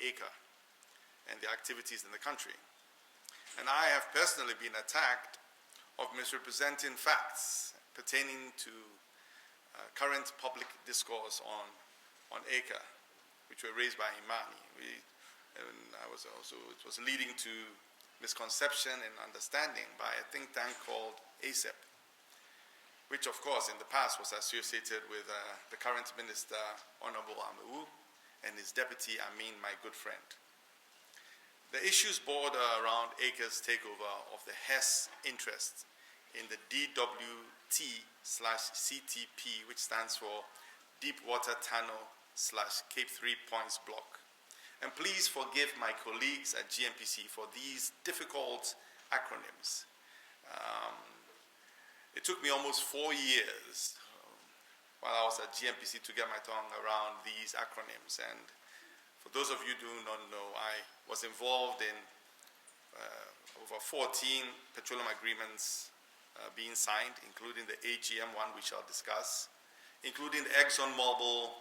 Aker and their activities in the country. And I have personally been attacked of misrepresenting facts pertaining to current public discourse on Aker, which were raised by Imani. It was leading to misconception and understanding by a think tank called ASEP, which of course in the past was associated with the current minister, Honorable Amewu, and his deputy, Amin, my good friend. The issues border around Aker's takeover of the Hess interest in the DWT/CTP, which stands for Deepwater Tunnel/Cape 3 Points Block. And please forgive my colleagues at GNPC for these difficult acronyms. It took me almost 4 years while I was at GNPC to get my tongue around these acronyms. And for those of you who do not know, I was involved in over 14 petroleum agreements being signed, including the AGM one we shall discuss, including the ExxonMobil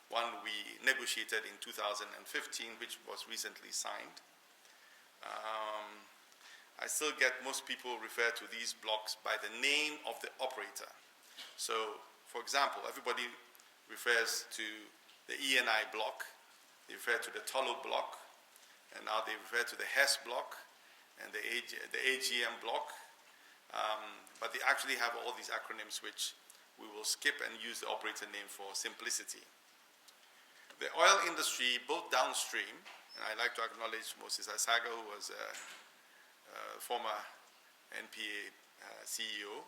one we negotiated in 2015, which was recently signed. I still get most people refer to these blocks by the name of the operator. So, for example, everybody refers to the ENI block, they refer to the Tullow block, and now they refer to the Hess block and the AGM block. But they actually have all these acronyms which we will skip and use the operator name for simplicity. The oil industry, both downstream, and I'd like to acknowledge Moses Asaga, who was a former NPA CEO,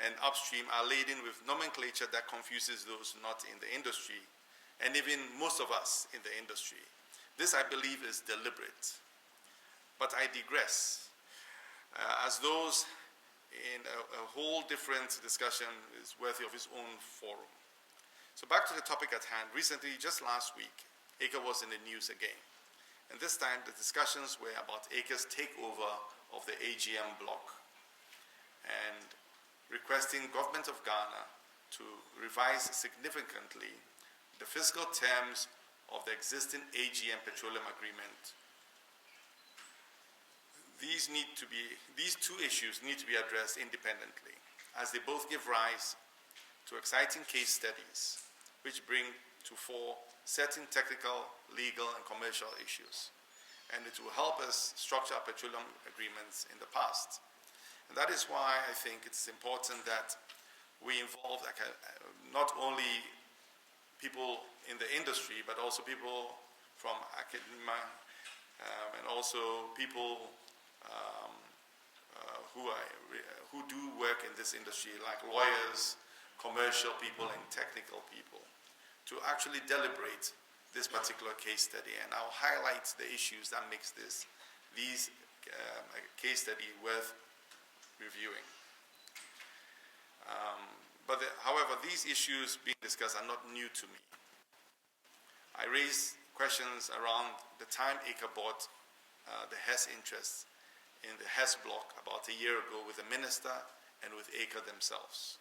and upstream are laden with nomenclature that confuses those not in the industry, and even most of us in the industry. This, I believe, is deliberate. But I digress, as those in a whole different discussion is worthy of its own forum. So back to the topic at hand. Recently, just last week, Aker was in the news again. And this time, the discussions were about Aker's takeover of the AGM block and requesting government of Ghana to revise significantly the fiscal terms of the existing AGM Petroleum Agreement. These two issues need to be addressed independently, as they both give rise to exciting case studies which bring to fore certain technical, legal, and commercial issues. And it will help us structure our petroleum agreements in the past. And that is why I think it's important that we involve not only people in the industry, but also people from academia, and also people who do work in this industry, like lawyers, commercial people, and technical people, to actually deliberate this particular case study. And I'll highlight the issues that makes this case study worth reviewing. However, these issues being discussed are not new to me. I raised questions around the time Aker bought the Hess interests in the Hess block about a year ago with the minister and with Aker themselves.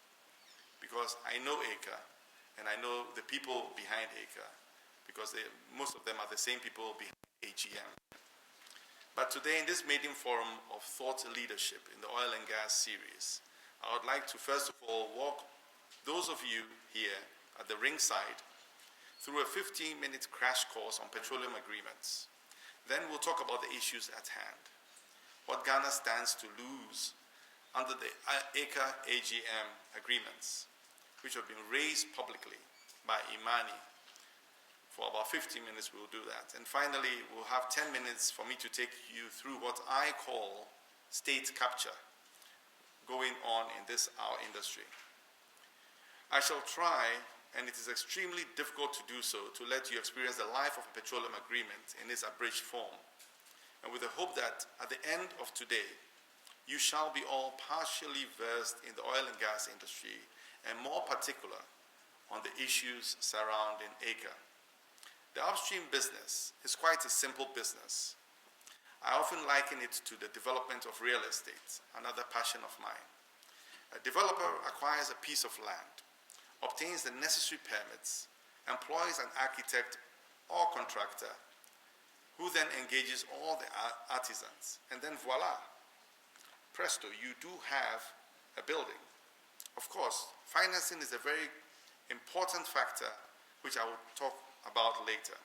Because I know Aker, and I know the people behind Aker, because most of them are the same people behind AGM. But today, in this maiden forum of thought leadership in the oil and gas series, I would like to first of all walk those of you here at the ringside through a 15-minute crash course on petroleum agreements. Then we'll talk about the issues at hand, what Ghana stands to lose under the Aker AGM agreements, which have been raised publicly by Imani. For about 15 minutes, we'll do that. And finally, we'll have 10 minutes for me to take you through what I call state capture going on in our industry. I shall try, and it is extremely difficult to do so, to let you experience the life of a petroleum agreement in its abridged form, and with the hope that at the end of today, you shall be all partially versed in the oil and gas industry, and more particular on the issues surrounding Aker. The upstream business is quite a simple business. I often liken it to the development of real estate, another passion of mine. A developer acquires a piece of land, obtains the necessary permits, employs an architect or contractor, who then engages all the artisans. And then voila, presto, you do have a building. Of course, financing is a very important factor, which I will talk about later.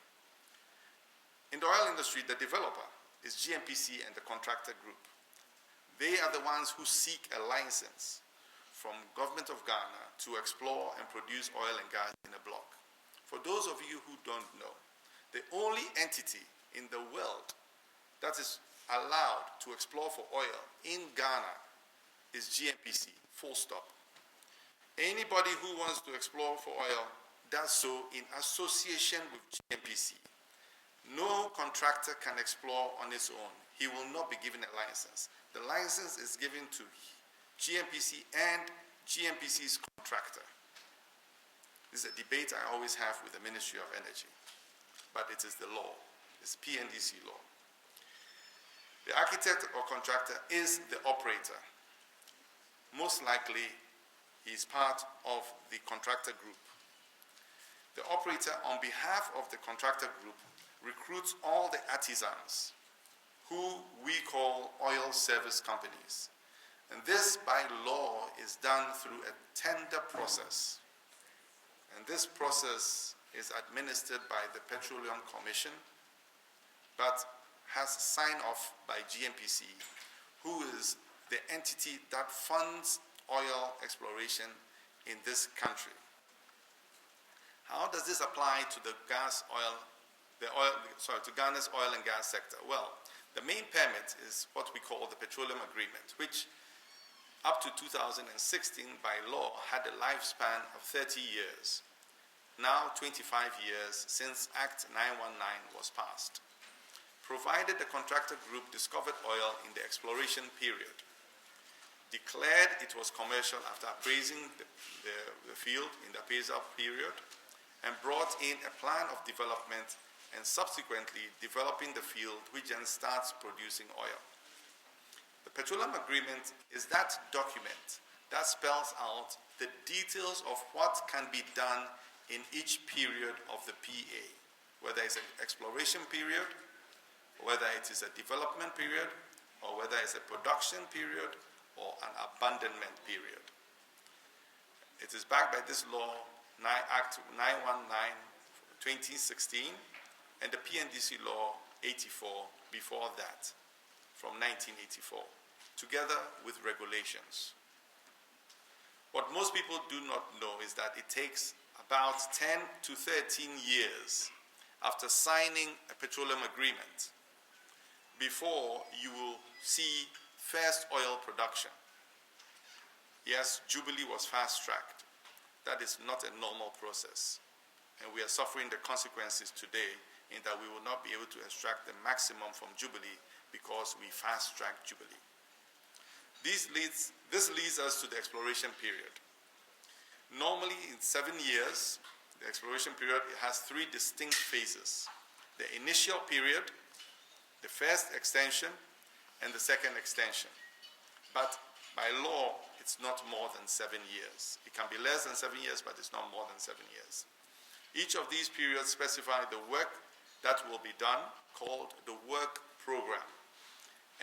In the oil industry, the developer is GNPC and the contractor group. They are the ones who seek a license from government of Ghana to explore and produce oil and gas in a block. For those of you who don't know, the only entity in the world that is allowed to explore for oil in Ghana is GNPC, full stop. Anybody who wants to explore for oil does so in association with GNPC. No contractor can explore on its own. He will not be given a license. The license is given to GNPC and GNPC's contractor. This is a debate I always have with the Ministry of Energy, but it is the law. It's PNDC law. The architect or contractor is the operator. Most likely, he is part of the contractor group. The operator, on behalf of the contractor group, recruits all the artisans who we call oil service companies. And this, by law, is done through a tender process. And this process is administered by the Petroleum Commission, but has sign-off by GNPC, who is the entity that funds oil exploration in this country. How does this apply to the to Ghana's oil and gas sector? Well, the main permit is what we call the Petroleum Agreement, which up to 2016 by law had a lifespan of 30 years. Now 25 years since Act 919 was passed. Provided the contractor group discovered oil in the exploration period, declared it was commercial after appraising the field in the appraisal period, and brought in a plan of development and subsequently developing the field, which then starts producing oil. The Petroleum Agreement is that document that spells out the details of what can be done in each period of the PA, whether it's an exploration period, whether it is a development period, or whether it's a production period, or an abandonment period. It is backed by this law, Act 919, 2016, and the PNDC Law 84 before that, from 1984, together with regulations. What most people do not know is that it takes about 10 to 13 years after signing a petroleum agreement before you will see first oil production. Yes, Jubilee was fast-tracked. That is not a normal process. And we are suffering the consequences today in that we will not be able to extract the maximum from Jubilee because we fast-tracked Jubilee. This leads us to the exploration period. Normally, in 7 years, the exploration period has 3 distinct phases. The initial period, the first extension, and the second extension. But by law, it's not more than 7 years. It can be less than 7 years, but it's not more than 7 years. Each of these periods specify the work that will be done, called the work program,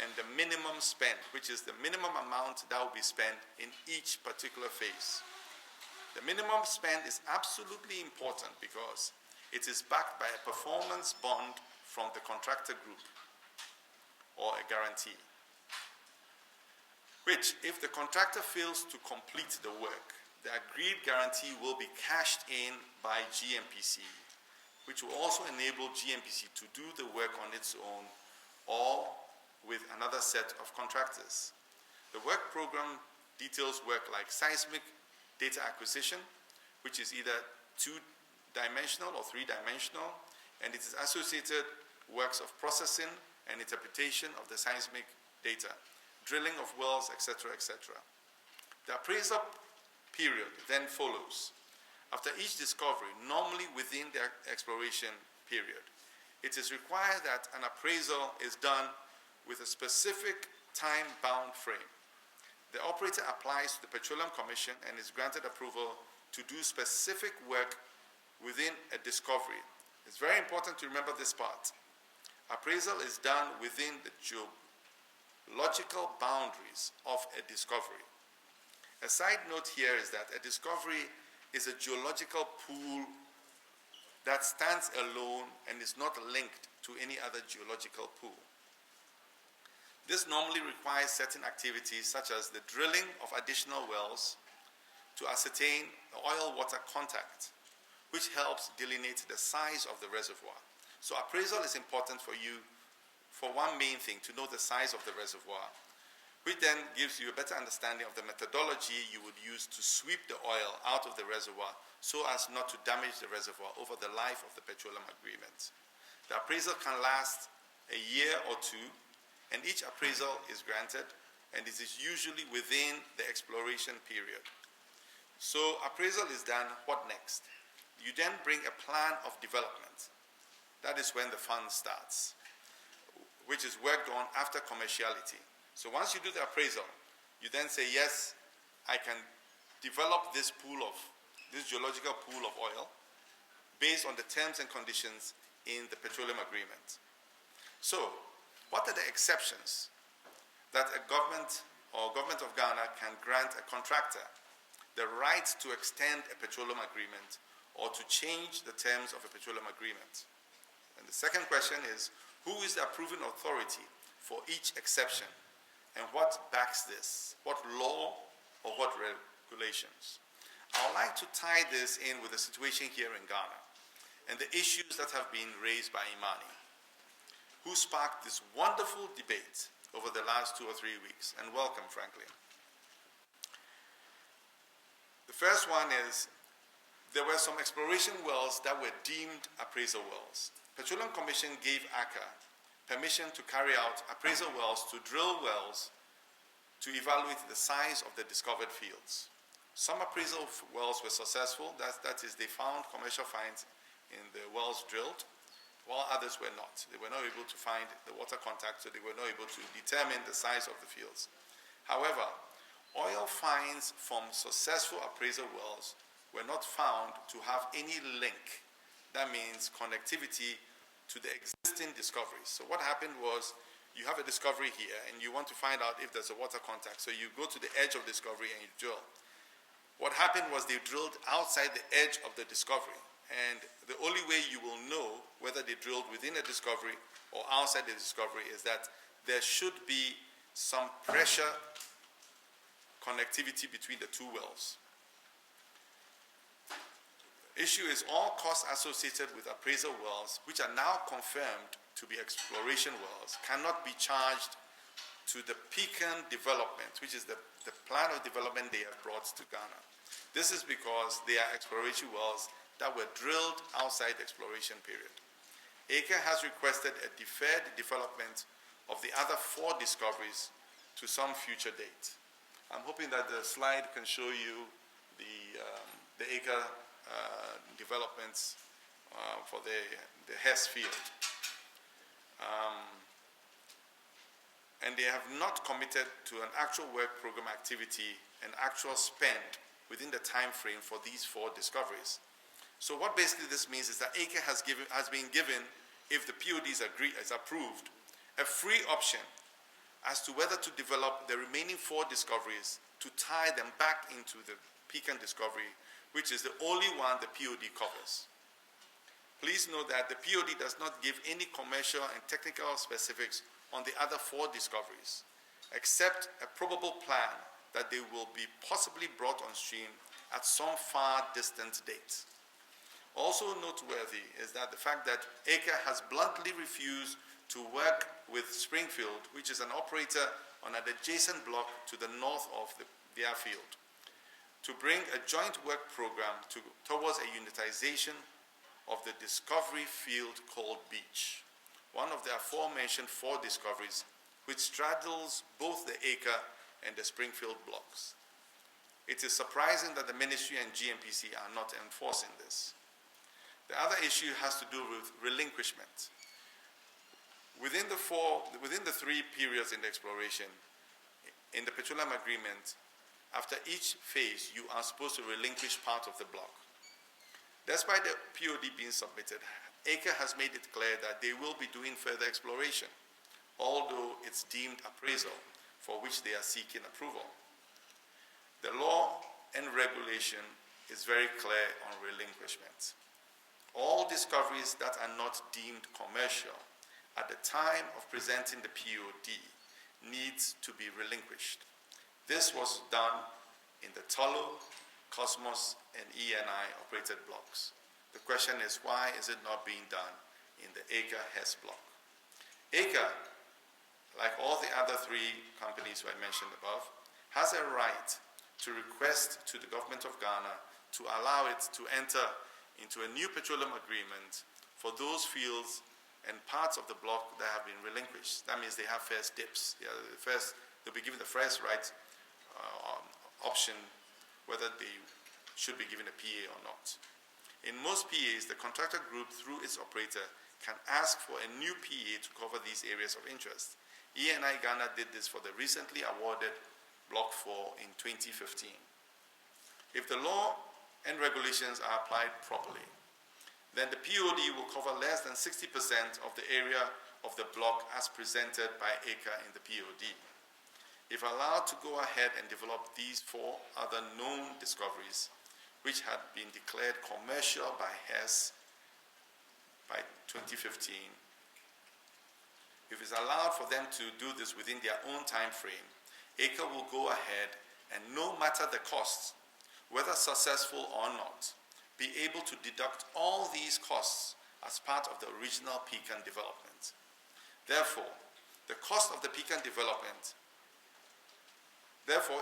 and the minimum spend, which is the minimum amount that will be spent in each particular phase. The minimum spend is absolutely important because it is backed by a performance bond from the contractor group, or a guarantee, which, if the contractor fails to complete the work, the agreed guarantee will be cashed in by GNPC, which will also enable GNPC to do the work on its own or with another set of contractors. The work program details work like seismic data acquisition, which is either 2-dimensional or 3-dimensional, and it is associated works of processing and interpretation of the seismic data, drilling of wells, etc., etc. The appraisal period then follows. After each discovery, normally within the exploration period, it is required that an appraisal is done with a specific time-bound frame. The operator applies to the Petroleum Commission and is granted approval to do specific work within a discovery. It's very important to remember this part. Appraisal is done within the geological boundaries of a discovery. A side note here is that a discovery is a geological pool that stands alone and is not linked to any other geological pool. This normally requires certain activities such as the drilling of additional wells to ascertain the oil-water contact, which helps delineate the size of the reservoir. So appraisal is important for you for one main thing, to know the size of the reservoir, which then gives you a better understanding of the methodology you would use to sweep the oil out of the reservoir so as not to damage the reservoir over the life of the petroleum agreement. The appraisal can last a year or two, and each appraisal is granted, and it is usually within the exploration period. So appraisal is done, what next? You then bring a plan of development. That is when the fund starts, which is worked on after commerciality. So once you do the appraisal, you then say, yes, I can develop this geological pool of oil based on the terms and conditions in the Petroleum Agreement. So, what are the exceptions that a government or government of Ghana can grant a contractor the right to extend a petroleum agreement or to change the terms of a petroleum agreement? And the second question is, who is the approving authority for each exception? And what backs this? What law or what regulations? I would like to tie this in with the situation here in Ghana and the issues that have been raised by Imani, who sparked this wonderful debate over the last 2 or 3 weeks. And welcome, Franklin. The first one is, there were some exploration wells that were deemed appraisal wells. Petroleum Commission gave Aker permission to carry out appraisal wells, to drill wells, to evaluate the size of the discovered fields. Some appraisal wells were successful, that is, they found commercial finds in the wells drilled, while others were not. They were not able to find the water contact, so they were not able to determine the size of the fields. However, oil finds from successful appraisal wells were not found to have any link. That means connectivity to the existing discoveries. So what happened was, you have a discovery here and you want to find out if there's a water contact. So you go to the edge of discovery and you drill. What happened was they drilled outside the edge of the discovery. And the only way you will know whether they drilled within a discovery or outside the discovery is that there should be some pressure connectivity between the two wells. Issue is, all costs associated with appraisal wells, which are now confirmed to be exploration wells, cannot be charged to the Pecan development, which is the plan of development they have brought to Ghana. This is because they are exploration wells that were drilled outside the exploration period. Aker has requested a deferred development of the other 4 discoveries to some future date. I'm hoping that the slide can show you the Aker developments for the Hess field. And they have not committed to an actual work program activity and actual spend within the time frame for these 4 discoveries. So what basically this means is that Aker has been given, if the POD is approved, a free option as to whether to develop the remaining 4 discoveries to tie them back into the Pecan discovery, which is the only one the POD covers. Please note that the POD does not give any commercial and technical specifics on the other 4 discoveries, except a probable plan that they will be possibly brought on stream at some far distant date. Also noteworthy is that the fact that Aker has bluntly refused to work with Springfield, which is an operator on an adjacent block to the north of their field, to bring a joint work program towards a unitization of the discovery field called Beach, one of the aforementioned 4 discoveries, which straddles both the Aker and the Springfield blocks. It is surprising that the Ministry and GMPC are not enforcing this. The other issue has to do with relinquishment. Within the 3 periods in the exploration, in the Petroleum Agreement, after each phase, you are supposed to relinquish part of the block. Despite the POD being submitted, Aker has made it clear that they will be doing further exploration, although it's deemed appraisal, for which they are seeking approval. The law and regulation is very clear on relinquishment. All discoveries that are not deemed commercial at the time of presenting the POD needs to be relinquished. This was done in the Tullow, Cosmos, and ENI operated blocks. The question is, why is it not being done in the Aker Hess block? Aker, like all the other three companies who I mentioned above, has a right to request to the government of Ghana to allow it to enter into a new petroleum agreement for those fields and parts of the block that have been relinquished. That means they have first dips. They'll be given the first right option whether they should be given a PA or not. In most PAs, the contractor group, through its operator, can ask for a new PA to cover these areas of interest. ENI Ghana did this for the recently awarded Block 4 in 2015. If the law and regulations are applied properly, then the POD will cover less than 60% of the area of the block as presented by Aker in the POD. If allowed to go ahead and develop these 4 other known discoveries, which had been declared commercial by Hess by 2015, if it's allowed for them to do this within their own time frame, Aker will go ahead and, no matter the costs, whether successful or not, be able to deduct all these costs as part of the original Pecan development. Therefore,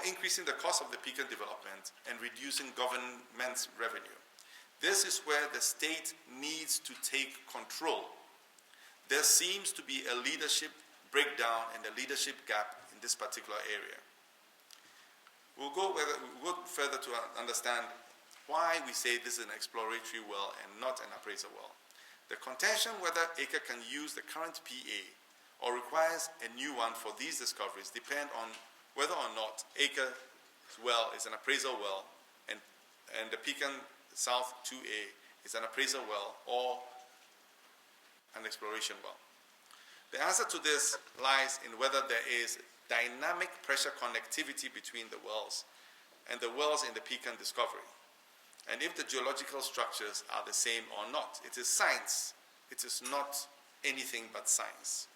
increasing the cost of the Pecan development and reducing government's revenue. This is where the state needs to take control. There seems to be a leadership breakdown and a leadership gap in this particular area. We'll go further to understand why we say this is an exploratory well and not an appraisal well. The contention whether Aker can use the current PA or requires a new one for these discoveries depend on whether or not Aker's well is an appraisal well and the Pecan South 2A is an appraisal well or an exploration well. The answer to this lies in whether there is dynamic pressure connectivity between the wells and the wells in the Pecan discovery, and if the geological structures are the same or not. It is science. It is not anything but science.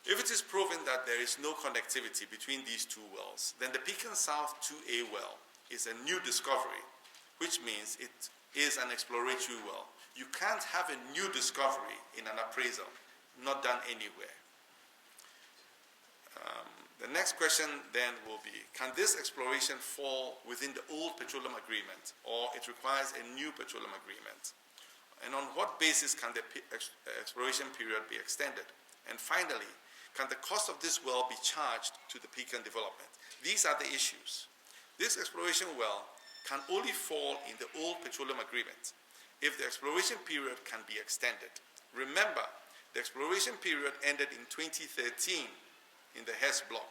If it is proven that there is no connectivity between these 2 wells, then the Pecan South 2A well is a new discovery, which means it is an exploratory well. You can't have a new discovery in an appraisal, not done anywhere. The next question then will be, can this exploration fall within the old Petroleum Agreement, or it requires a new Petroleum Agreement? And on what basis can the exploration period be extended? And finally, can the cost of this well be charged to the Pecan development? These are the issues. This exploration well can only fall in the old Petroleum Agreement if the exploration period can be extended. Remember, the exploration period ended in 2013 in the Hess block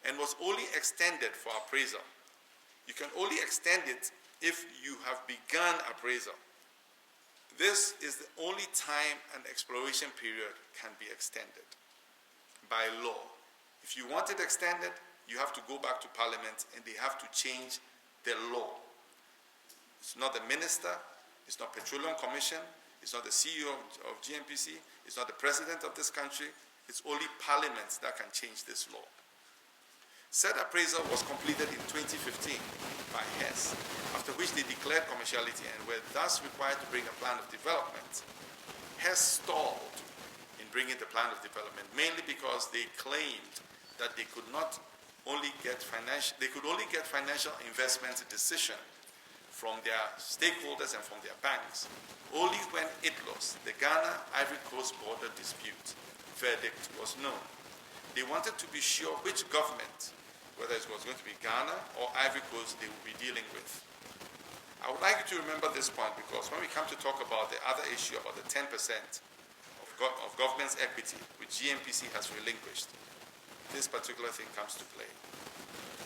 and was only extended for appraisal. You can only extend it if you have begun appraisal. This is the only time an exploration period can be extended by law. If you want it extended, you have to go back to Parliament and they have to change the law. It's not the minister, it's not Petroleum Commission, it's not the CEO of GNPC, it's not the president of this country, it's only Parliament that can change this law. Said appraisal was completed in 2015 by Hess, after which they declared commerciality and were thus required to bring a plan of development. Hess stalled in bringing the plan of development, mainly because they claimed that they could only get financial investment decision from their stakeholders and from their banks only when ITLOS, the Ghana-Ivory Coast border dispute verdict, was known. They wanted to be sure which government, whether it was going to be Ghana or Ivory Coast, they would be dealing with. I would like you to remember this point, because when we come to talk about the other issue about the 10% of government's equity, which GNPC has relinquished, this particular thing comes to play.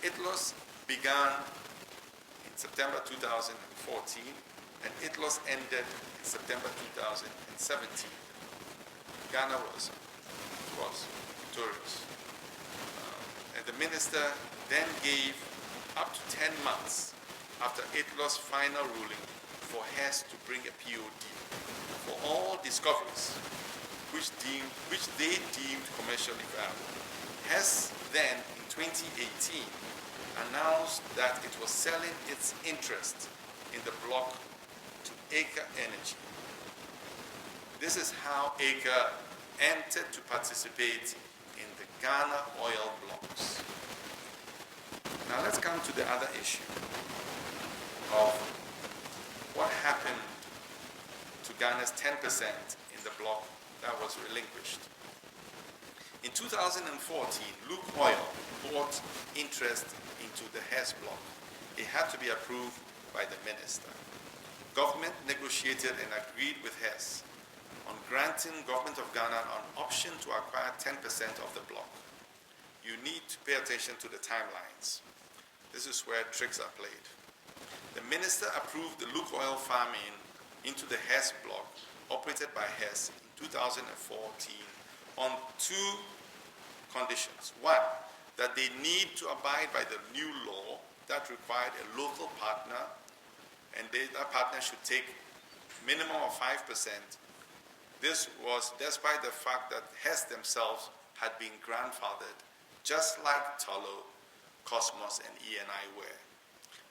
ITLOS began in September 2014 and ITLOS ended in September 2017. Ghana was victorious. And the minister then gave up to 10 months after ITLOS' final ruling for Hess to bring a POD for all discoveries which they deemed commercially viable. Hess then, in 2018, announced that it was selling its interest in the block to Aker Energy. This is how Aker entered to participate in the Ghana oil blocks. Now let's come to the other issue of what happened to Ghana's 10% in the block that was relinquished. In 2014, Lukoil bought interest into the Hess block. It had to be approved by the minister. Government negotiated and agreed with Hess on granting Government of Ghana an option to acquire 10% of the block. You need to pay attention to the timelines. This is where tricks are played. The minister approved the Lukoil farming into the Hess block operated by Hess in 2014 on two conditions. One, that they need to abide by the new law that required a local partner, and that partner should take minimum of 5%. This was despite the fact that Hess themselves had been grandfathered, just like Tullow, Cosmos, and ENI were.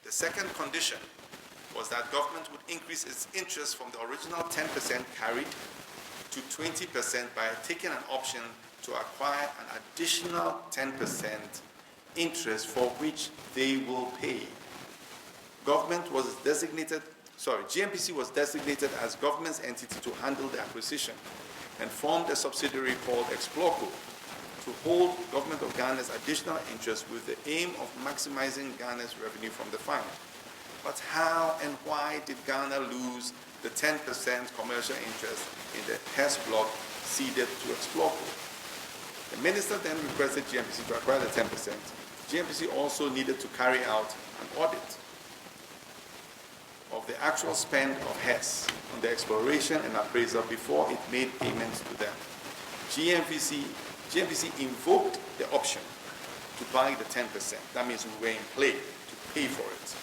The second condition was that government would increase its interest from the original 10% carried to 20% by taking an option to acquire an additional 10% interest for which they will pay. GMPC was designated as government's entity to handle the acquisition and formed a subsidiary called Exploco to hold Government of Ghana's additional interest with the aim of maximizing Ghana's revenue from the fund. But how and why did Ghana lose the 10% commercial interest in the Hess block ceded to Exploco? The minister then requested GMPC to acquire the 10%. GMPC also needed to carry out an audit of the actual spend of Hess on the exploration and appraisal before it made payments to them. GMPC invoked the option to buy the 10%. That means we were in play to pay for it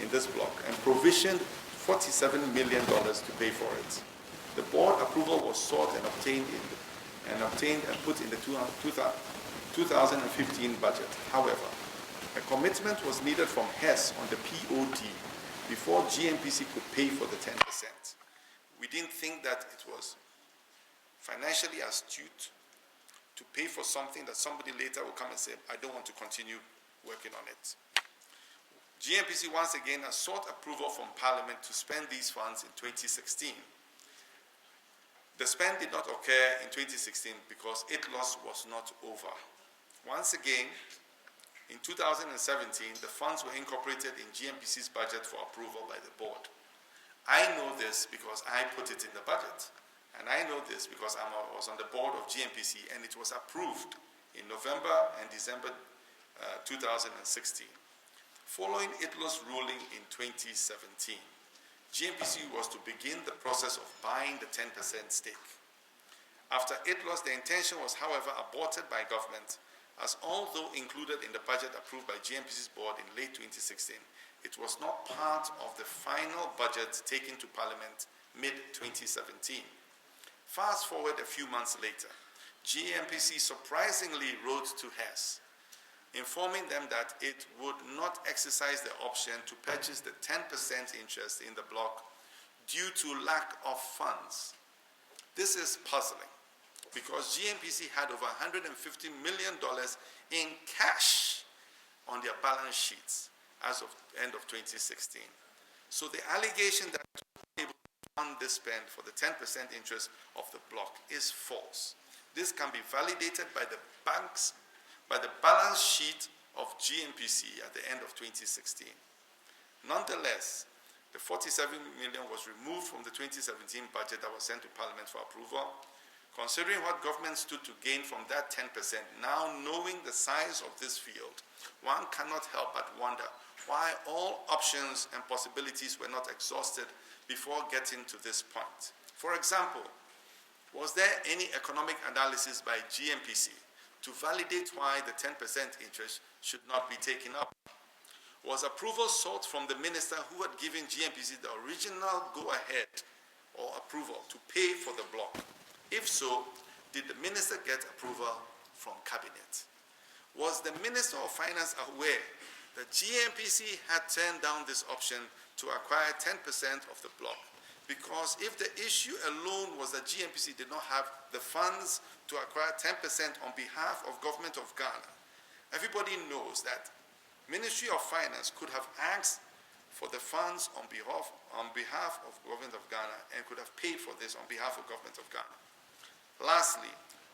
in this block and provisioned $47 million to pay for it. The board approval was sought and obtained and put in the 2015 budget. However, a commitment was needed from Hess on the POD before GMPC could pay for the 10%. We didn't think that it was financially astute to pay for something that somebody later will come and say, I don't want to continue working on it. GMPC once again has sought approval from Parliament to spend these funds in 2016. The spend did not occur in 2016 because ITLOS was not over. Once again, in 2017, the funds were incorporated in GMPC's budget for approval by the board. I know this because I put it in the budget. And I know this because I was on the board of GMPC and it was approved in November and December 2016. Following ITLOS ruling in 2017, GMPC was to begin the process of buying the 10% stake. After ITLOS, the intention was, however, aborted by government, as although included in the budget approved by GMPC's board in late 2016, it was not part of the final budget taken to Parliament mid-2017. Fast forward a few months later, GMPC surprisingly wrote to Hess, informing them that it would not exercise the option to purchase the 10% interest in the block due to lack of funds. This is puzzling because GMPC had over $150 million in cash on their balance sheets as of the end of 2016. So the allegation that able to fund this spend for the 10% interest of the block is false. This can be validated by the balance sheet of GMPC at the end of 2016. Nonetheless, the $47 million was removed from the 2017 budget that was sent to Parliament for approval, Considering what government stood to gain from that 10%, now knowing the size of this field, one cannot help but wonder why all options and possibilities were not exhausted before getting to this point. For example, was there any economic analysis by GNPC to validate why the 10% interest should not be taken up? Was approval sought from the minister who had given GNPC the original go-ahead or approval to pay for the block? If so, did the minister get approval from cabinet? Was the Minister of Finance aware that GNPC had turned down this option to acquire 10% of the block? Because if the issue alone was that GNPC did not have the funds to acquire 10% on behalf of Government of Ghana, everybody knows that Ministry of Finance could have asked for the funds on behalf of Government of Ghana and could have paid for this on behalf of Government of Ghana. Lastly,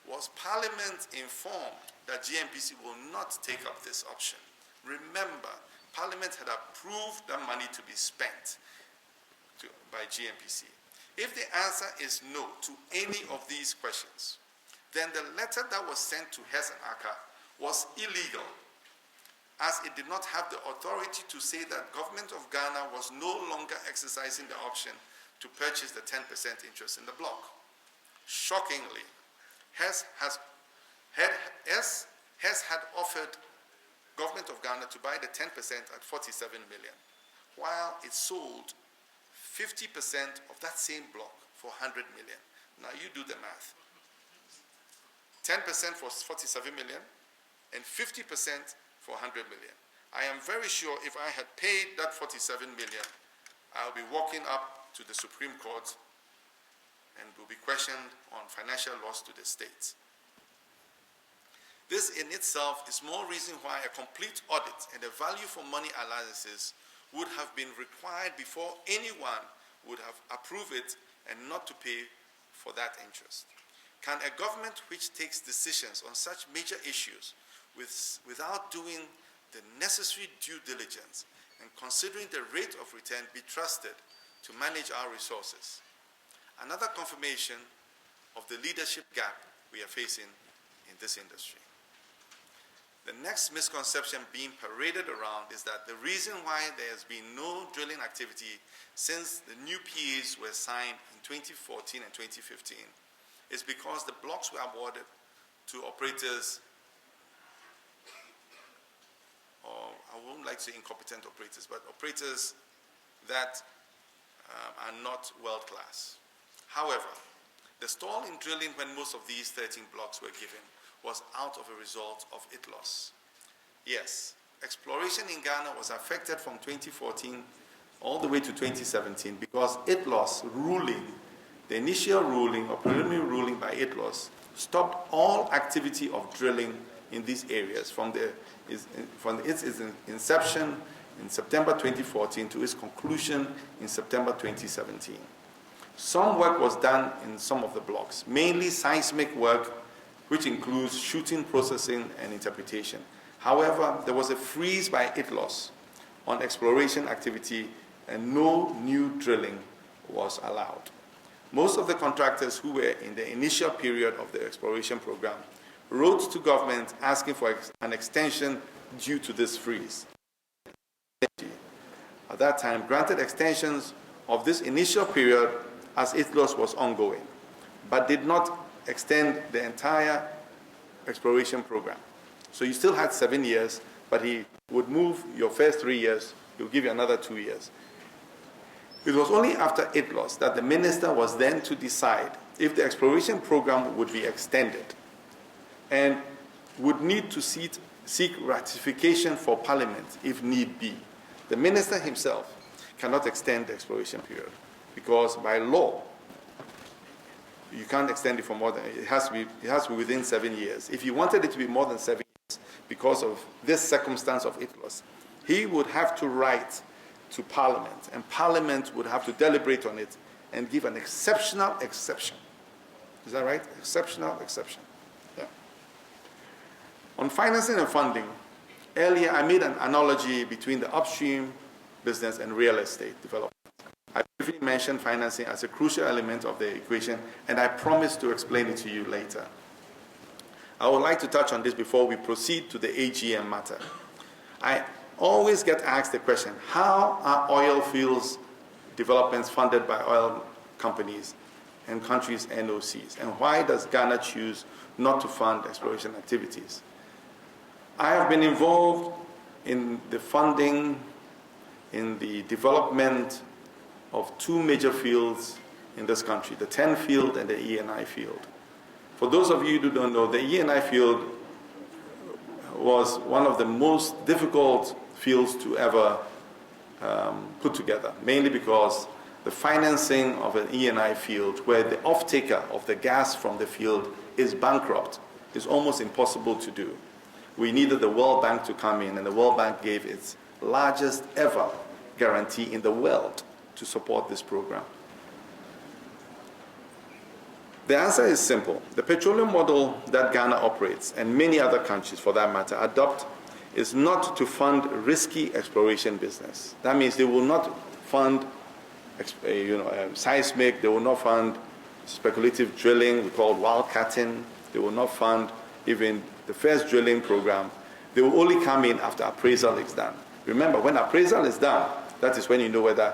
was Parliament informed that GNPC will not take up this option? Remember, Parliament had approved the money to be spent by GNPC. If the answer is no to any of these questions, then the letter that was sent to Hess and Aker was illegal, as it did not have the authority to say that Government of Ghana was no longer exercising the option to purchase the 10% interest in the block. Shockingly, Hess had offered Government of Ghana to buy the 10% at 47 million, while it sold 50% of that same block for 100 million. Now you do the math. 10% for 47 million and 50% for 100 million. I am very sure if I had paid that 47 million, I'll be walking up to the Supreme Court and will be questioned on financial loss to the state. This in itself is more reason why a complete audit and a value for money analysis would have been required before anyone would have approved it and not to pay for that interest. Can a government which takes decisions on such major issues without doing the necessary due diligence and considering the rate of return be trusted to manage our resources? Another confirmation of the leadership gap we are facing in this industry. The next misconception being paraded around is that the reason why there has been no drilling activity since the new PAs were signed in 2014 and 2015 is because the blocks were awarded to operators, or I wouldn't like to say incompetent operators, but operators that are not world-class. However, the stall in drilling when most of these 13 blocks were given was out of a result of it loss. Yes, exploration in Ghana was affected from 2014 all the way to 2017 because it loss ruling, the initial ruling or preliminary ruling by it loss, stopped all activity of drilling in these areas from its inception in September 2014 to its conclusion in September 2017. Some work was done in some of the blocks, mainly seismic work, which includes shooting, processing, and interpretation. However, there was a freeze by ITLOS on exploration activity and no new drilling was allowed. Most of the contractors who were in the initial period of the exploration program wrote to government asking for an extension due to this freeze. At that time, granted extensions of this initial period as ITLOS was ongoing, but did not extend the entire exploration program. So you still had 7 years, but he would move your first 3 years, he'll give you another 2 years. It was only after ITLOS that the minister was then to decide if the exploration program would be extended and would need to seek ratification for Parliament if need be. The minister himself cannot extend the exploration period because by law, you can't extend it for more than, it has to be within 7 years. If he wanted it to be more than 7 years because of this circumstance of ITLOS, he would have to write to Parliament, and Parliament would have to deliberate on it and give an exceptional exception. Is that right? Exceptional exception. Yeah. On financing and funding, earlier I made an analogy between the upstream business and real estate development. I briefly mentioned financing as a crucial element of the equation, and I promise to explain it to you later. I would like to touch on this before we proceed to the AGM matter. I always get asked the question, how are oil fields developments funded by oil companies and countries' NOCs, and why does Ghana choose not to fund exploration activities? I have been involved in the funding, in the development of two major fields in this country, the TEN field and the ENI field. For those of you who don't know, the ENI field was one of the most difficult fields to ever put together, mainly because the financing of an ENI field where the off-taker of the gas from the field is bankrupt is almost impossible to do. We needed the World Bank to come in, and the World Bank gave its largest ever guarantee in the world to support this program. The answer is simple. The petroleum model that Ghana operates, and many other countries for that matter, adopt is not to fund risky exploration business. That means they will not fund seismic, they will not fund speculative drilling, we call wildcatting, they will not fund even the first drilling program. They will only come in after appraisal is done. Remember, when appraisal is done, that is when you know whether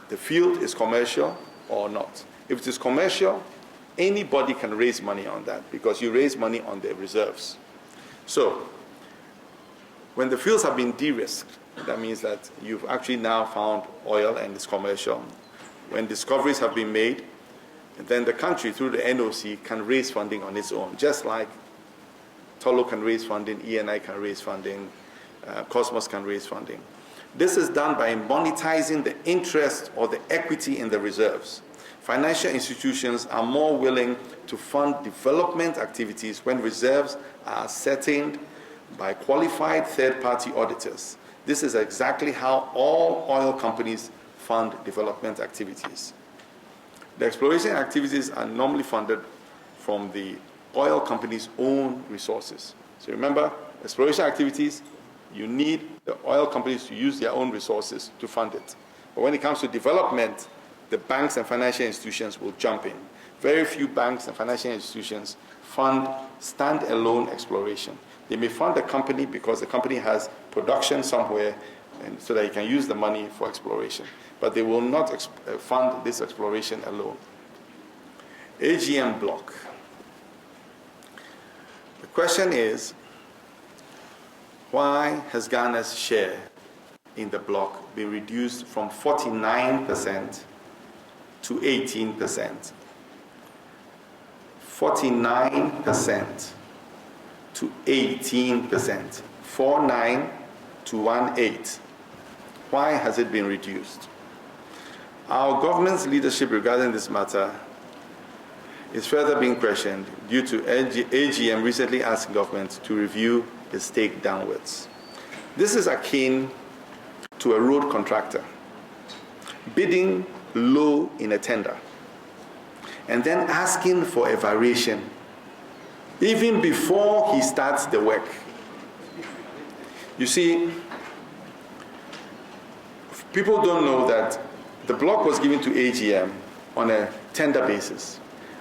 the field is commercial or not. If it is commercial, anybody can raise money on that because you raise money on the reserves. So, when the fields have been de-risked, that means that you've actually now found oil and it's commercial. When discoveries have been made, then the country, through the NOC, can raise funding on its own, just like Tullow can raise funding, ENI can raise funding, Cosmos can raise funding. This is done by monetizing the interest or the equity in the reserves. Financial institutions are more willing to fund development activities when reserves are ascertained by qualified third-party auditors. This is exactly how all oil companies fund development activities. The exploration activities are normally funded from the oil company's own resources. So remember, exploration activities, you need the oil companies to use their own resources to fund it. But when it comes to development, the banks and financial institutions will jump in. Very few banks and financial institutions fund stand-alone exploration. They may fund a company because the company has production somewhere and so that you can use the money for exploration. But they will not fund this exploration alone. AGM block. The question is, why has Ghana's share in the block been reduced from 49% to 18%? 49% to 18%. 49 to 18. Why has it been reduced? Our government's leadership regarding this matter is further being questioned due to AGM recently asking government to review its stake downwards. This is akin to a road contractor bidding low in a tender and then asking for a variation even before he starts the work. You see, people don't know that the block was given to AGM on a tender basis.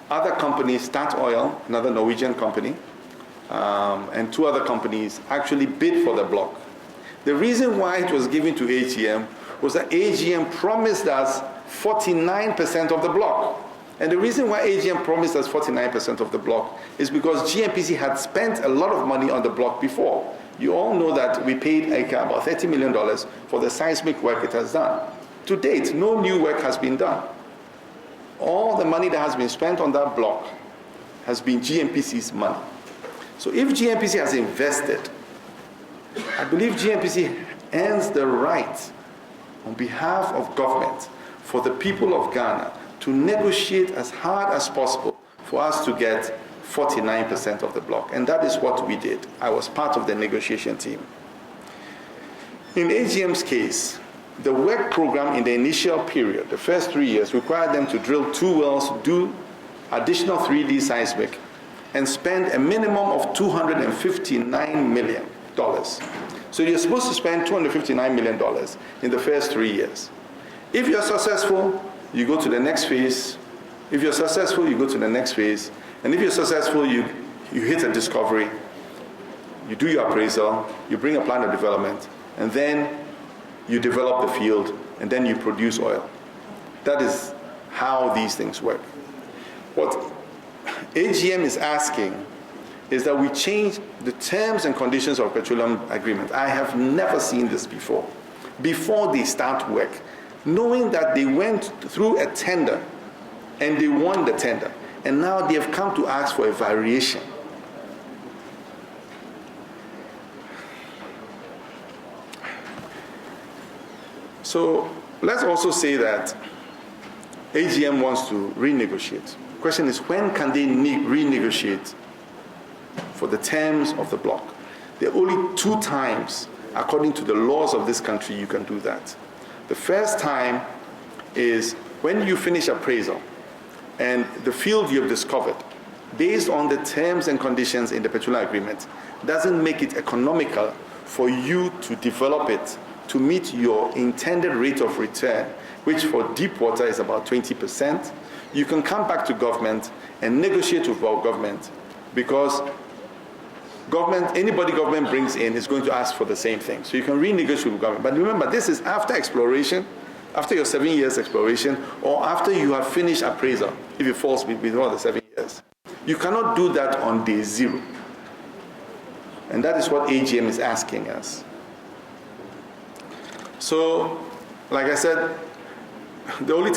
Other companies, Statoil, another Norwegian company, and two other companies actually bid for the block. The reason why it was given to AGM was that AGM promised us 49% of the block. And the reason why AGM promised us 49% of the block is because GNPC had spent a lot of money on the block before. You all know that we paid Aker about $30 million for the seismic work it has done. To date, no new work has been done. All the money that has been spent on that block has been GNPC's money. So if GNPC has invested, I believe GNPC earns the right on behalf of government for the people of Ghana to negotiate as hard as possible for us to get 49% of the block. And that is what we did. I was part of the negotiation team. In AGM's case, the work program in the initial period, the first 3 years, required them to drill 2 wells, do additional 3D seismic, and spend a minimum of $259 million. So you're supposed to spend $259 million in the first 3 years. If you're successful, you go to the next phase. If you're successful, you go to the next phase. And if you're successful, you hit a discovery, you do your appraisal, you bring a plan of development, and then you develop the field, and then you produce oil. That is how these things work. What AGM is asking is that we change the terms and conditions of Petroleum Agreement. I have never seen this before. Before they start work, knowing that they went through a tender and they won the tender, and now they have come to ask for a variation. So let's also say that AGM wants to renegotiate. The question is, when can they renegotiate for the terms of the block? There are only 2 times, according to the laws of this country, you can do that. The first time is when you finish appraisal and the field you have discovered, based on the terms and conditions in the Petroleum Agreement, doesn't make it economical for you to develop it to meet your intended rate of return, which for deep water is about 20%, you can come back to government and negotiate with our government, because anybody government brings in is going to ask for the same thing. So you can renegotiate with government. But remember, this is after exploration, after your 7 years exploration, or after you have finished appraisal, if it falls within all the 7 years. You cannot do that on day 0. And that is what AGM is asking us. So, like I said, the only other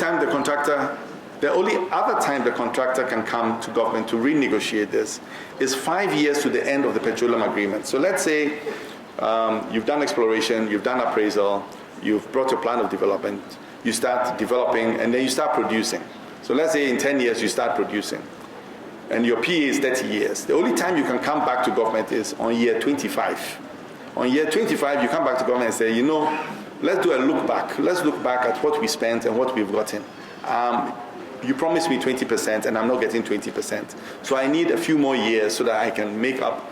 time the contractor can come to government to renegotiate this is 5 years to the end of the Petroleum Agreement. So let's say you've done exploration, you've done appraisal, you've brought your plan of development, you start developing, and then you start producing. So let's say in 10 years you start producing, and your PA is 30 years. The only time you can come back to government is on year 25. On year 25, you come back to government and say, you know, let's do a look back. Let's look back at what we spent and what we've gotten. You promised me 20%, and I'm not getting 20%. So I need a few more years so that I can make up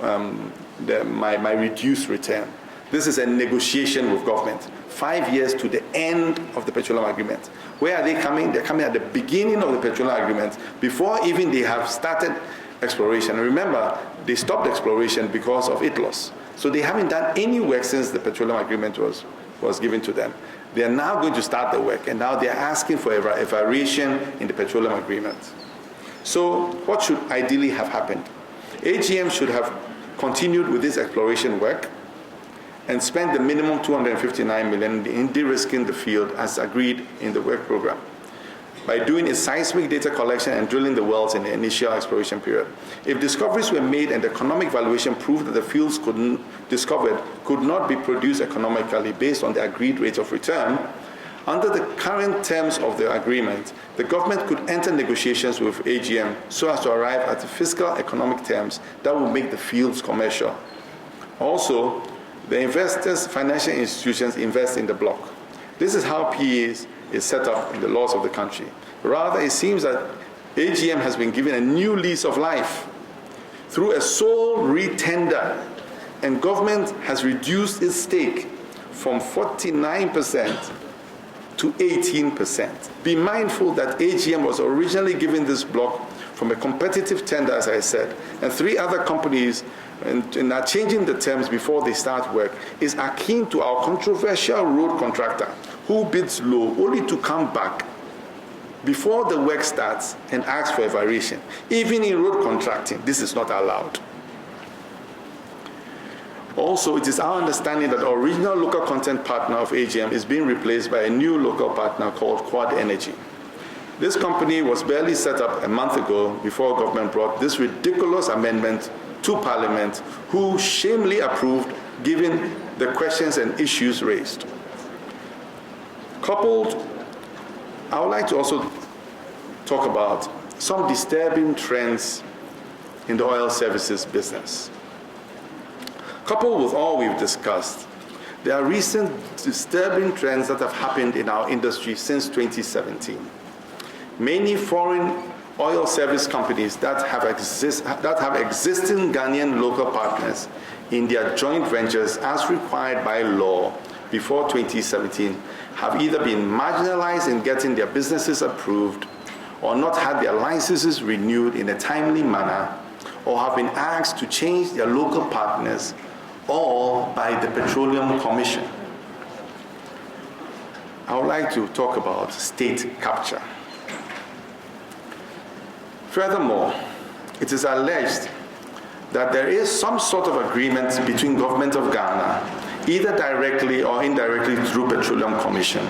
my reduced return. This is a negotiation with government. 5 years to the end of the Petroleum Agreement. Where are they coming? They're coming at the beginning of the Petroleum Agreement, before even they have started exploration. And remember, they stopped exploration because of ITLOS. So they haven't done any work since the Petroleum Agreement was given to them. They are now going to start the work, and now they are asking for a variation in the Petroleum Agreement. So what should ideally have happened? AGM should have continued with this exploration work and spent the minimum $259 million in de-risking the field as agreed in the work program, by doing a seismic data collection and drilling the wells in the initial exploration period. If discoveries were made and the economic valuation proved that the fields discovered could not be produced economically based on the agreed rate of return, under the current terms of the agreement, the government could enter negotiations with AGM so as to arrive at the fiscal economic terms that will make the fields commercial. Also, the investors, financial institutions invest in the block. This is how PAs is set up in the laws of the country. Rather, it seems that AGM has been given a new lease of life through a sole retender, and government has reduced its stake from 49% to 18%. Be mindful that AGM was originally given this block from a competitive tender, as I said, and 3 other companies and are changing the terms before they start work, is akin to our controversial road contractor who bids low only to come back before the work starts and ask for a variation. Even in road contracting, this is not allowed. Also, it is our understanding that the original local content partner of AGM is being replaced by a new local partner called Aker Energy. This company was barely set up a month ago before government brought this ridiculous amendment to Parliament, who shamefully approved given the questions and issues raised. Coupled, I would like to also talk about some disturbing trends in the oil services business. Coupled with all we've discussed, there are recent disturbing trends that have happened in our industry since 2017. Many foreign oil service companies that have existing Ghanaian local partners in their joint ventures as required by law before 2017 have either been marginalized in getting their businesses approved or not had their licenses renewed in a timely manner, or have been asked to change their local partners, or by the Petroleum Commission. I would like to talk about state capture. Furthermore, it is alleged that there is some sort of agreement between government of Ghana, either directly or indirectly through Petroleum Commission,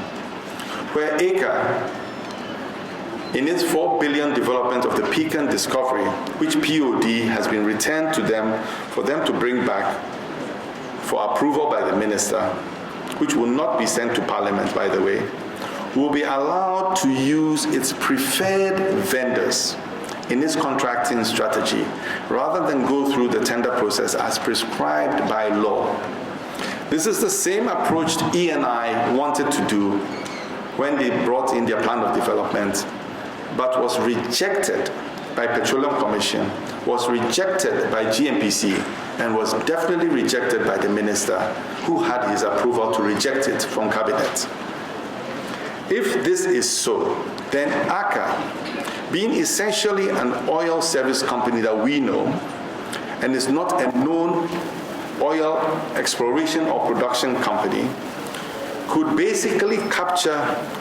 where Aker, in its $4 billion development of the Pecan discovery, which POD has been returned to them for them to bring back for approval by the minister, which will not be sent to Parliament, by the way, will be allowed to use its preferred vendors in its contracting strategy, rather than go through the tender process as prescribed by law. This is the same approach E&I wanted to do when they brought in their plan of development, but was rejected by Petroleum Commission, was rejected by GNPC, and was definitely rejected by the minister, who had his approval to reject it from cabinet. If this is so, then Aker, being essentially an oil service company that we know, and is not a known oil exploration or production company, could basically capture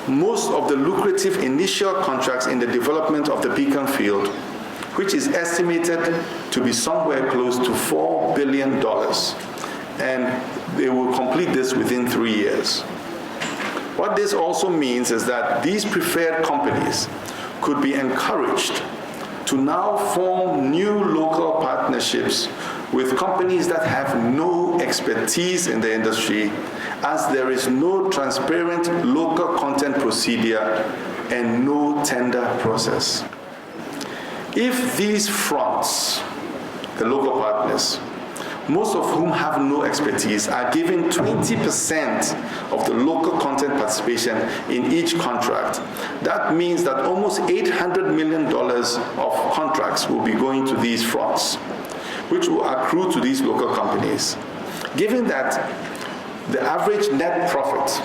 most of the lucrative initial contracts in the development of the Pecan field, which is estimated to be somewhere close to $4 billion, and they will complete this within 3 years. What this also means is that these preferred companies could be encouraged to now form new local partnerships with companies that have no expertise in the industry, as there is no transparent local content procedure and no tender process. If these fronts, the local partners, most of whom have no expertise, are given 20% of the local content participation in each contract, that means that almost $800 million of contracts will be going to these fronts, which will accrue to these local companies. Given that the average net profit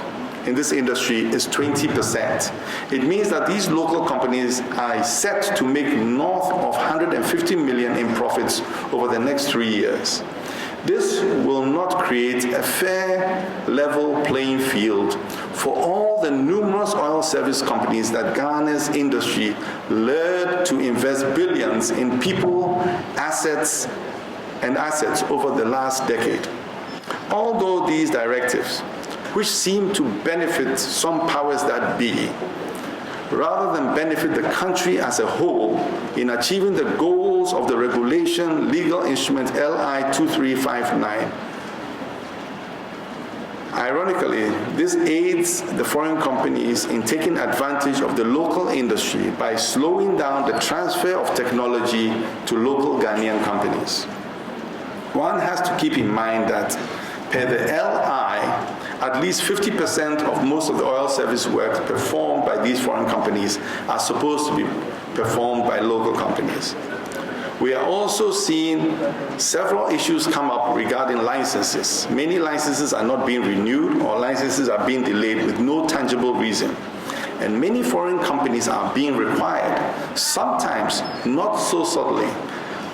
in this industry is 20%, it means that these local companies are set to make north of $150 million in profits over the next 3 years. This will not create a fair, level playing field for all the numerous oil service companies that Ghana's industry lured to invest billions in people, assets over the last decade. Although these directives, which seem to benefit some powers that be, rather than benefit the country as a whole in achieving the goals of the regulation legal instrument LI 2359. Ironically, this aids the foreign companies in taking advantage of the local industry by slowing down the transfer of technology to local Ghanaian companies. One has to keep in mind that per the LI, at least 50% of most of the oil service work performed by these foreign companies are supposed to be performed by local companies. We are also seeing several issues come up regarding licenses. Many licenses are not being renewed, or licenses are being delayed with no tangible reason. And many foreign companies are being required, sometimes not so subtly,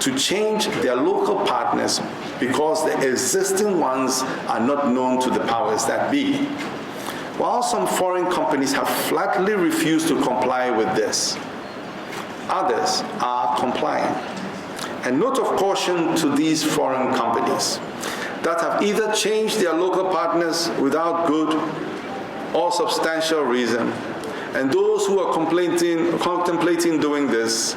to change their local partners because the existing ones are not known to the powers that be. While some foreign companies have flatly refused to comply with this, others are complying. A note of caution to these foreign companies that have either changed their local partners without good or substantial reason, and those who are contemplating doing this,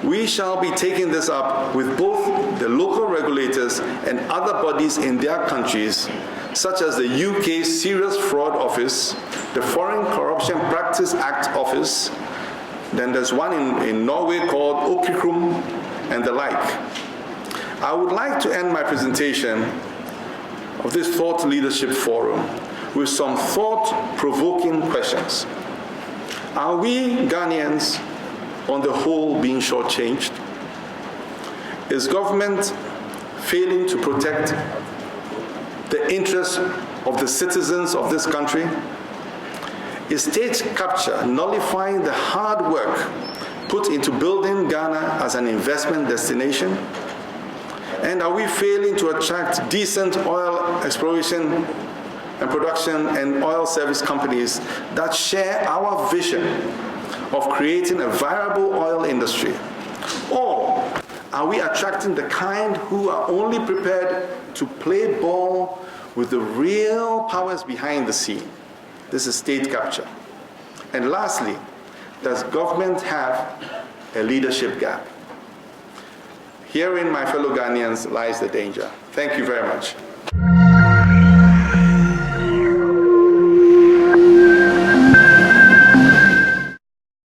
we shall be taking this up with both the local regulators and other bodies in their countries, such as the UK Serious Fraud Office, the Foreign Corruption Practice Act Office, then there's one in Norway called Okikrum, and the like. I would like to end my presentation of this Thought Leadership Forum with some thought-provoking questions. Are we Ghanaians on the whole being shortchanged? Is government failing to protect the interests of the citizens of this country? Is state capture nullifying the hard work put into building Ghana as an investment destination? And are we failing to attract decent oil exploration and production and oil service companies that share our vision of creating a viable oil industry? Or are we attracting the kind who are only prepared to play ball with the real powers behind the scene? This is state capture. And lastly, does government have a leadership gap? Herein, my fellow Ghanaians, lies the danger. Thank you very much.